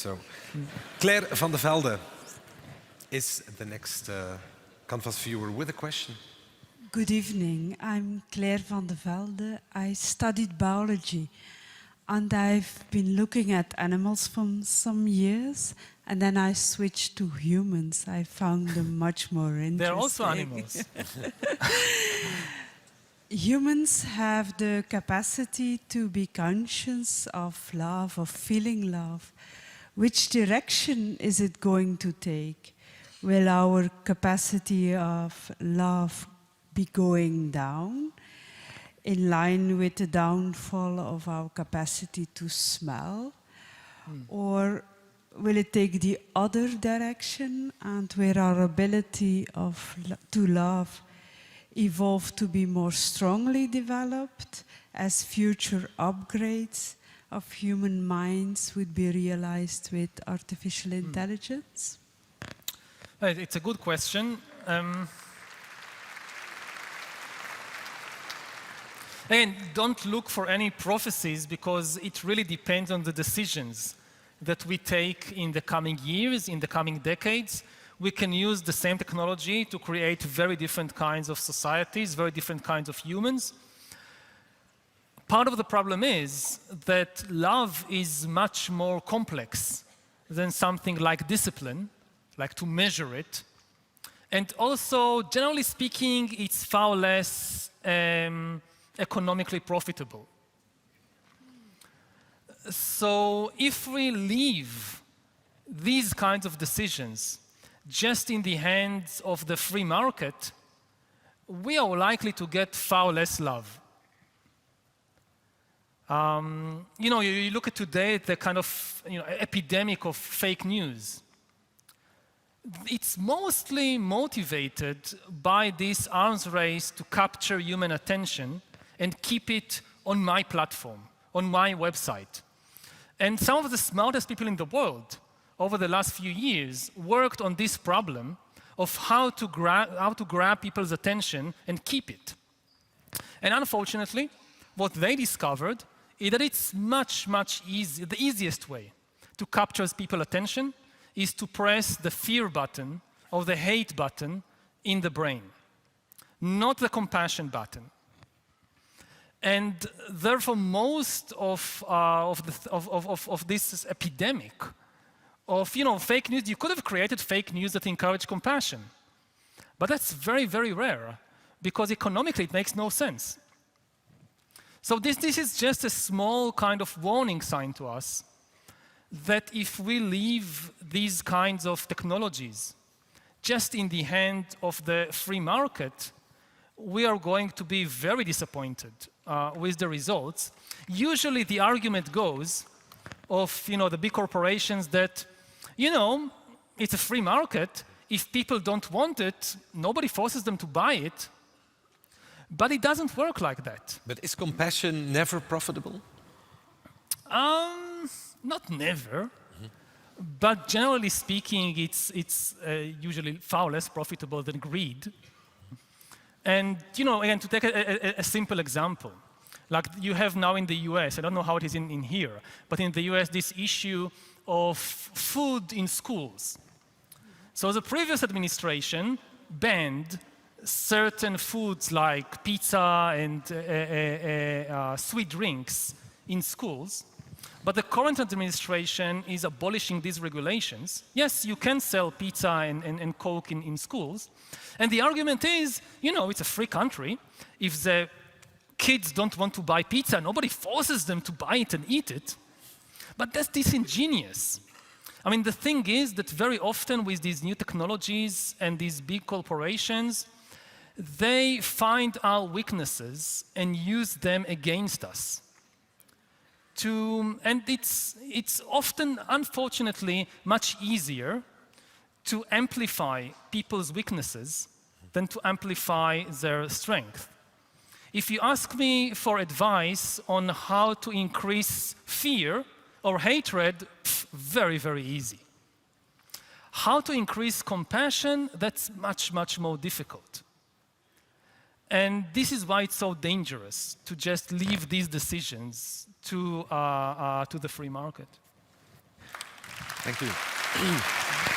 So, Claire van der Velde is the next Canvas viewer with a question. Good evening. I'm Claire van der Velde. I studied biology and I've been looking at animals for some years, and then I switched to humans. I found them much more interesting. They're also animals. Humans have the capacity to be conscious of love, of feeling love. Which direction is it going to take? Will our capacity of love be going down, in line with the downfall of our capacity to smell? Or will it take the other direction, and where our ability to love evolve to be more strongly developed as future upgrades of human minds would be realized with artificial intelligence? It's a good question. Again, don't look for any prophecies, because it really depends on the decisions that we take in the coming years, in the coming decades. We can use the same technology to create very different kinds of societies, very different kinds of humans. Part of the problem is that love is much more complex than something like discipline, like to measure it. And also, generally speaking, it's far less economically profitable. So if we leave these kinds of decisions just in the hands of the free market, we are likely to get far less love. You look at today, the kind of epidemic of fake news. It's mostly motivated by this arms race to capture human attention and keep it on my platform, on my website. And some of the smartest people in the world over the last few years worked on this problem of how to grab people's attention and keep it. And unfortunately, what they discovered is that it's much easier. The easiest way to capture people's attention is to press the fear button or the hate button in the brain, not the compassion button. And therefore, most of this epidemic of fake news, you could have created fake news that encourage compassion, but that's very rare, because economically it makes no sense. So this is just a small kind of warning sign to us that if we leave these kinds of technologies just in the hand of the free market, we are going to be very disappointed with the results. Usually the argument goes of the big corporations that it's a free market. If people don't want it, nobody forces them to buy it. But it doesn't work like that. But is compassion never profitable? Not never. But generally speaking, it's usually far less profitable than greed. And again, to take a simple example, like you have now in the US, I don't know how it is in here, but in the US, this issue of food in schools. So the previous administration banned certain foods like pizza and sweet drinks in schools, but the current administration is abolishing these regulations. Yes, you can sell pizza and Coke in schools, and the argument is, it's a free country. If the kids don't want to buy pizza, nobody forces them to buy it and eat it. But that's disingenuous. I mean, the thing is that very often with these new technologies and these big corporations, they find our weaknesses and use them against us. And it's often, unfortunately, much easier to amplify people's weaknesses than to amplify their strength. If you ask me for advice on how to increase fear or hatred, very easy. How to increase compassion, that's much more difficult. And this is why it's so dangerous to just leave these decisions to the free market. Thank you.